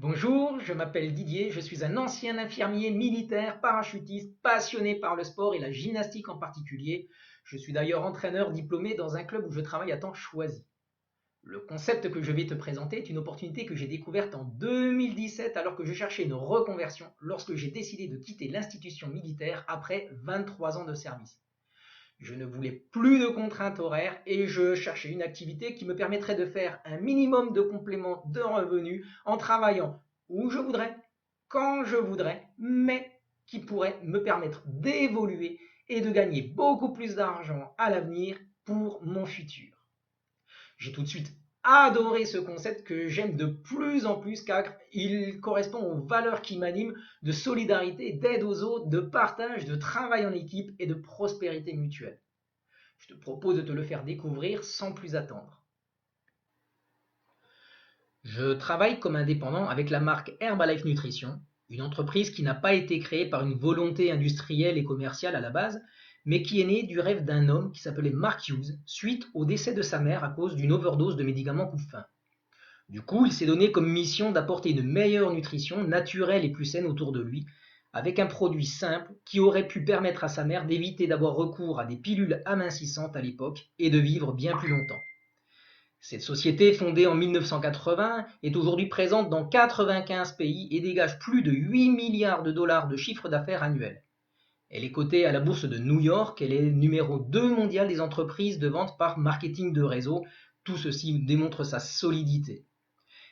Bonjour, je m'appelle Didier, je suis un ancien infirmier militaire parachutiste passionné par le sport et la gymnastique en particulier. Je suis d'ailleurs entraîneur diplômé dans un club où je travaille à temps choisi. Le concept que je vais te présenter est une opportunité que j'ai découverte en 2017 alors que je cherchais une reconversion lorsque j'ai décidé de quitter l'institution militaire après 23 ans de service. Je ne voulais plus de contraintes horaires et je cherchais une activité qui me permettrait de faire un minimum de complément de revenus en travaillant où je voudrais, quand je voudrais, mais qui pourrait me permettre d'évoluer et de gagner beaucoup plus d'argent à l'avenir pour mon futur. J'ai tout de suite adoré ce concept que j'aime de plus en plus car il correspond aux valeurs qui m'animent de solidarité, d'aide aux autres, de partage, de travail en équipe et de prospérité mutuelle. Je te propose de te le faire découvrir sans plus attendre. Je travaille comme indépendant avec la marque Herbalife Nutrition, une entreprise qui n'a pas été créée par une volonté industrielle et commerciale à la base, mais qui est née du rêve d'un homme qui s'appelait Mark Hughes suite au décès de sa mère à cause d'une overdose de médicaments coupe-faim. Du coup, il s'est donné comme mission d'apporter une meilleure nutrition naturelle et plus saine autour de lui, avec un produit simple qui aurait pu permettre à sa mère d'éviter d'avoir recours à des pilules amincissantes à l'époque et de vivre bien plus longtemps. Cette société, fondée en 1980, est aujourd'hui présente dans 95 pays et dégage plus de 8 milliards de dollars de chiffre d'affaires annuel. Elle est cotée à la bourse de New York, elle est numéro 2 mondial des entreprises de vente par marketing de réseau. Tout ceci démontre sa solidité.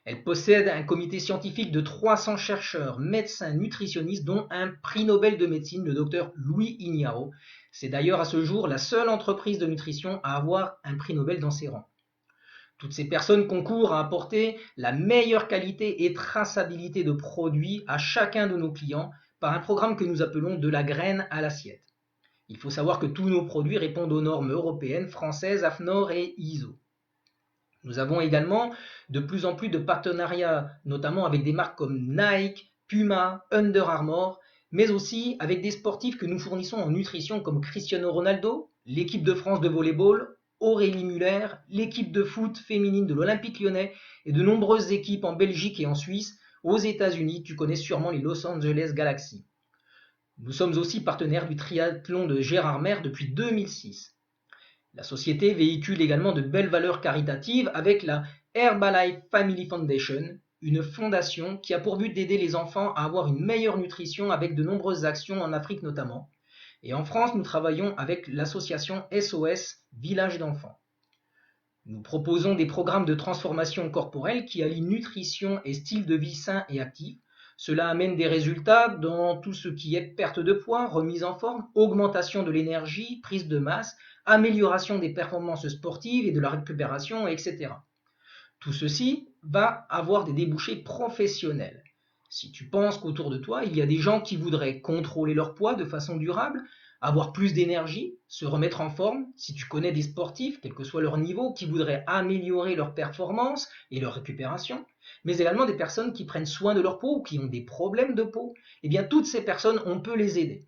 Elle possède un comité scientifique de 300 chercheurs, médecins, nutritionnistes, dont un prix Nobel de médecine, le docteur Louis Ignarro. C'est d'ailleurs à ce jour la seule entreprise de nutrition à avoir un prix Nobel dans ses rangs. Toutes ces personnes concourent à apporter la meilleure qualité et traçabilité de produits à chacun de nos clients par un programme que nous appelons de la graine à l'assiette. Il faut savoir que tous nos produits répondent aux normes européennes, françaises, AFNOR et ISO. Nous avons également de plus en plus de partenariats, notamment avec des marques comme Nike, Puma, Under Armour, mais aussi avec des sportifs que nous fournissons en nutrition comme Cristiano Ronaldo, l'équipe de France de volleyball, Aurélie Muller, l'équipe de foot féminine de l'Olympique lyonnais et de nombreuses équipes en Belgique et en Suisse. Aux États-Unis, tu connais sûrement les Los Angeles Galaxy. Nous sommes aussi partenaires du triathlon de Gérard Mer depuis 2006. La société véhicule également de belles valeurs caritatives avec la Herbalife Family Foundation, une fondation qui a pour but d'aider les enfants à avoir une meilleure nutrition avec de nombreuses actions en Afrique notamment. Et en France, nous travaillons avec l'association SOS Village d'enfants. Nous proposons des programmes de transformation corporelle qui allient nutrition et style de vie sain et actif. Cela amène des résultats dans tout ce qui est perte de poids, remise en forme, augmentation de l'énergie, prise de masse, amélioration des performances sportives et de la récupération, etc. Tout ceci va avoir des débouchés professionnels. Si tu penses qu'autour de toi, il y a des gens qui voudraient contrôler leur poids de façon durable, avoir plus d'énergie, se remettre en forme, si tu connais des sportifs, quel que soit leur niveau, qui voudraient améliorer leur performance et leur récupération, mais également des personnes qui prennent soin de leur peau ou qui ont des problèmes de peau, eh bien toutes ces personnes, on peut les aider.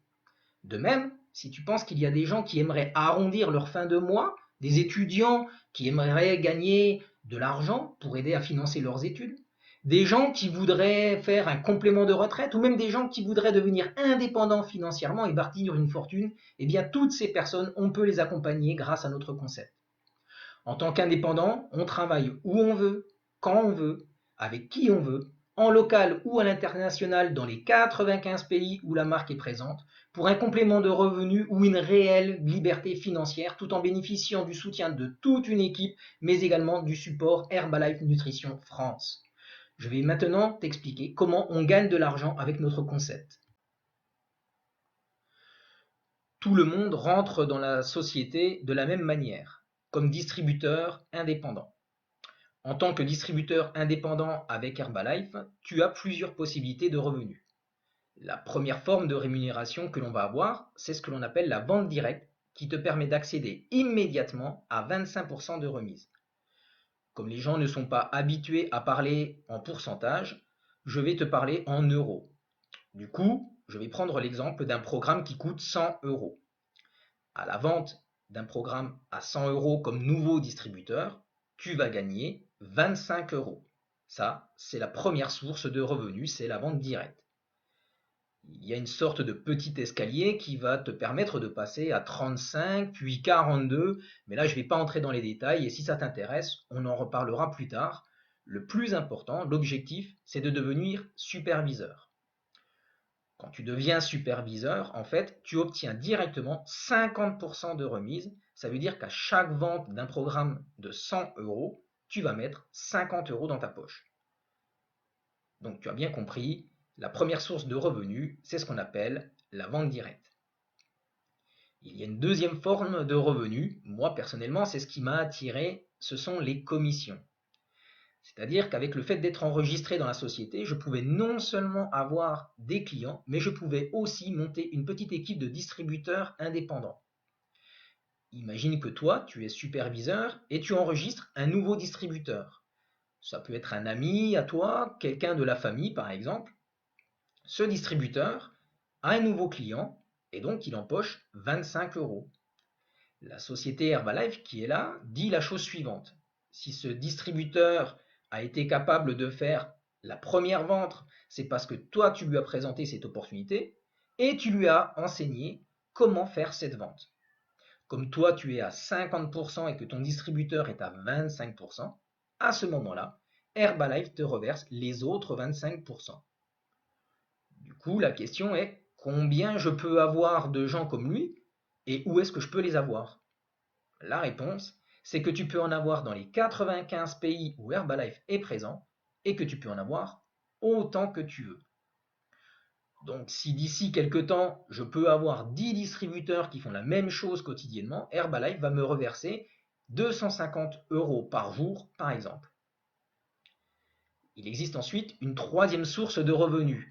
De même, si tu penses qu'il y a des gens qui aimeraient arrondir leur fin de mois, des étudiants qui aimeraient gagner de l'argent pour aider à financer leurs études, des gens qui voudraient faire un complément de retraite ou même des gens qui voudraient devenir indépendants financièrement et bâtir une fortune, eh bien toutes ces personnes, on peut les accompagner grâce à notre concept. En tant qu'indépendant, on travaille où on veut, quand on veut, avec qui on veut, en local ou à l'international dans les 95 pays où la marque est présente, pour un complément de revenus ou une réelle liberté financière tout en bénéficiant du soutien de toute une équipe, mais également du support Herbalife Nutrition France. Je vais maintenant t'expliquer comment on gagne de l'argent avec notre concept. Tout le monde rentre dans la société de la même manière, comme distributeur indépendant. En tant que distributeur indépendant avec Herbalife, tu as plusieurs possibilités de revenus. La première forme de rémunération que l'on va avoir, c'est ce que l'on appelle la vente directe, qui te permet d'accéder immédiatement à 25% de remise. Comme les gens ne sont pas habitués à parler en pourcentage, je vais te parler en euros. Du coup, je vais prendre l'exemple d'un programme qui coûte 100 euros. À la vente d'un programme à 100 euros comme nouveau distributeur, tu vas gagner 25 euros. Ça, c'est la première source de revenus, c'est la vente directe. Il y a une sorte de petit escalier qui va te permettre de passer à 35, puis 42, mais là je ne vais pas entrer dans les détails et si ça t'intéresse, on en reparlera plus tard. Le plus important, l'objectif, c'est de devenir superviseur. Quand tu deviens superviseur, en fait, tu obtiens directement 50% de remise. Ça veut dire qu'à chaque vente d'un programme de 100 euros, tu vas mettre 50 euros dans ta poche. Donc tu as bien compris, la première source de revenus, c'est ce qu'on appelle la vente directe. Il y a une deuxième forme de revenus. Moi, personnellement, c'est ce qui m'a attiré, ce sont les commissions. C'est-à-dire qu'avec le fait d'être enregistré dans la société, je pouvais non seulement avoir des clients, mais je pouvais aussi monter une petite équipe de distributeurs indépendants. Imagine que toi, tu es superviseur et tu enregistres un nouveau distributeur. Ça peut être un ami à toi, quelqu'un de la famille par exemple. Ce distributeur a un nouveau client et donc il empoche 25 euros. La société Herbalife qui est là dit la chose suivante. Si ce distributeur a été capable de faire la première vente, c'est parce que toi tu lui as présenté cette opportunité et tu lui as enseigné comment faire cette vente. Comme toi tu es à 50% et que ton distributeur est à 25%, à ce moment-là, Herbalife te reverse les autres 25%. Du coup, la question est combien je peux avoir de gens comme lui et où est-ce que je peux les avoir? La réponse, c'est que tu peux en avoir dans les 95 pays où Herbalife est présent et que tu peux en avoir autant que tu veux. Donc si d'ici quelques temps, je peux avoir 10 distributeurs qui font la même chose quotidiennement, Herbalife va me reverser 250 euros par jour, par exemple. Il existe ensuite une troisième source de revenus.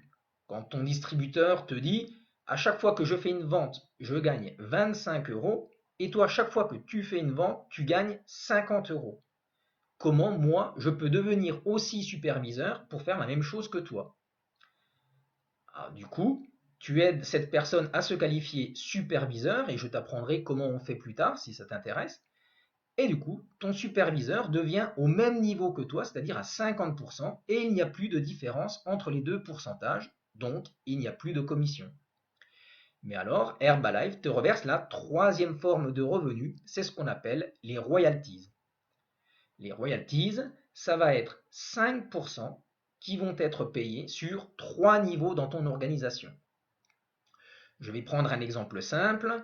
Quand ton distributeur te dit, à chaque fois que je fais une vente, je gagne 25 euros, et toi, à chaque fois que tu fais une vente, tu gagnes 50 euros. Comment moi, je peux devenir aussi superviseur pour faire la même chose que toi? Alors, du coup, tu aides cette personne à se qualifier superviseur, et je t'apprendrai comment on fait plus tard si ça t'intéresse. Et du coup, ton superviseur devient au même niveau que toi, c'est-à-dire à 50%, et il n'y a plus de différence entre les deux pourcentages, donc il n'y a plus de commission. Mais alors, Herbalife te reverse la troisième forme de revenu, c'est ce qu'on appelle les royalties. Les royalties, ça va être 5% qui vont être payés sur 3 niveaux dans ton organisation. Je vais prendre un exemple simple.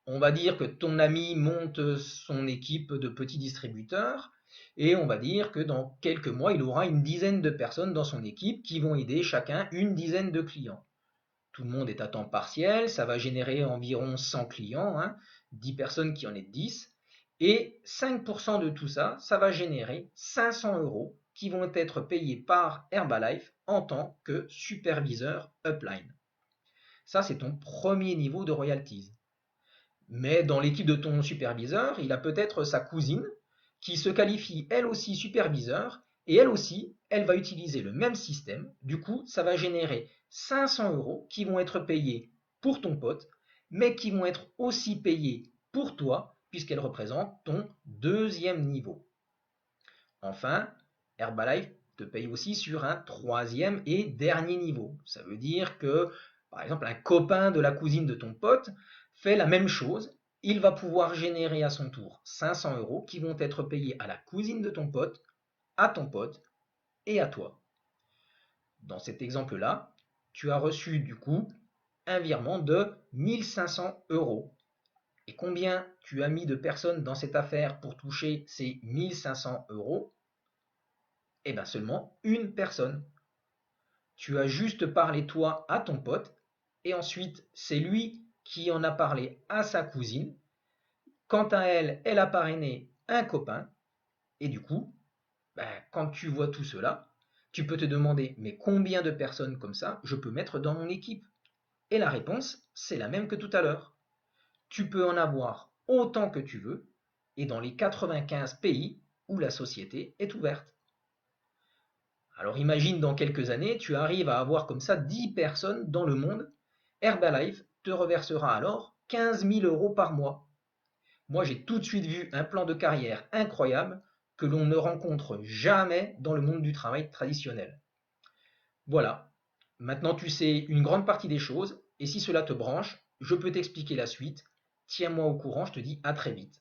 On va dire que ton ami monte son équipe de petits distributeurs et on va dire que dans quelques mois, il aura une dizaine de personnes dans son équipe qui vont aider chacun une dizaine de clients. Tout le monde est à temps partiel, ça va générer environ 100 clients, 10 personnes qui en aident 10, et 5% de tout ça, ça va générer 500 euros qui vont être payés par Herbalife en tant que superviseur upline. Ça, c'est ton premier niveau de royalties. Mais dans l'équipe de ton superviseur, il a peut-être sa cousine qui se qualifie elle aussi superviseur et elle aussi, elle va utiliser le même système. Du coup, ça va générer 500 euros qui vont être payés pour ton pote, mais qui vont être aussi payés pour toi puisqu'elle représente ton deuxième niveau. Enfin, Herbalife te paye aussi sur un troisième et dernier niveau. Ça veut dire que, par exemple, un copain de la cousine de ton pote fait la même chose. Il va pouvoir générer à son tour 500 euros qui vont être payés à la cousine de ton pote, à ton pote et à toi. Dans cet exemple-là, tu as reçu du coup un virement de 1500 euros. Et combien tu as mis de personnes dans cette affaire pour toucher ces 1500 euros? Eh bien seulement une personne. Tu as juste parlé toi à ton pote et ensuite c'est lui qui en a parlé à sa cousine. Quant à elle, elle a parrainé un copain et du coup, quand tu vois tout cela, tu peux te demander mais combien de personnes comme ça je peux mettre dans mon équipe? Et la réponse, c'est la même que tout à l'heure. Tu peux en avoir autant que tu veux et dans les 95 pays où la société est ouverte. Alors imagine dans quelques années, tu arrives à avoir comme ça 10 personnes dans le monde. Herbalife te reversera alors 15 000 euros par mois. Moi, j'ai tout de suite vu un plan de carrière incroyable que l'on ne rencontre jamais dans le monde du travail traditionnel. Voilà, maintenant tu sais une grande partie des choses, et si cela te branche, je peux t'expliquer la suite. Tiens-moi au courant, je te dis à très vite.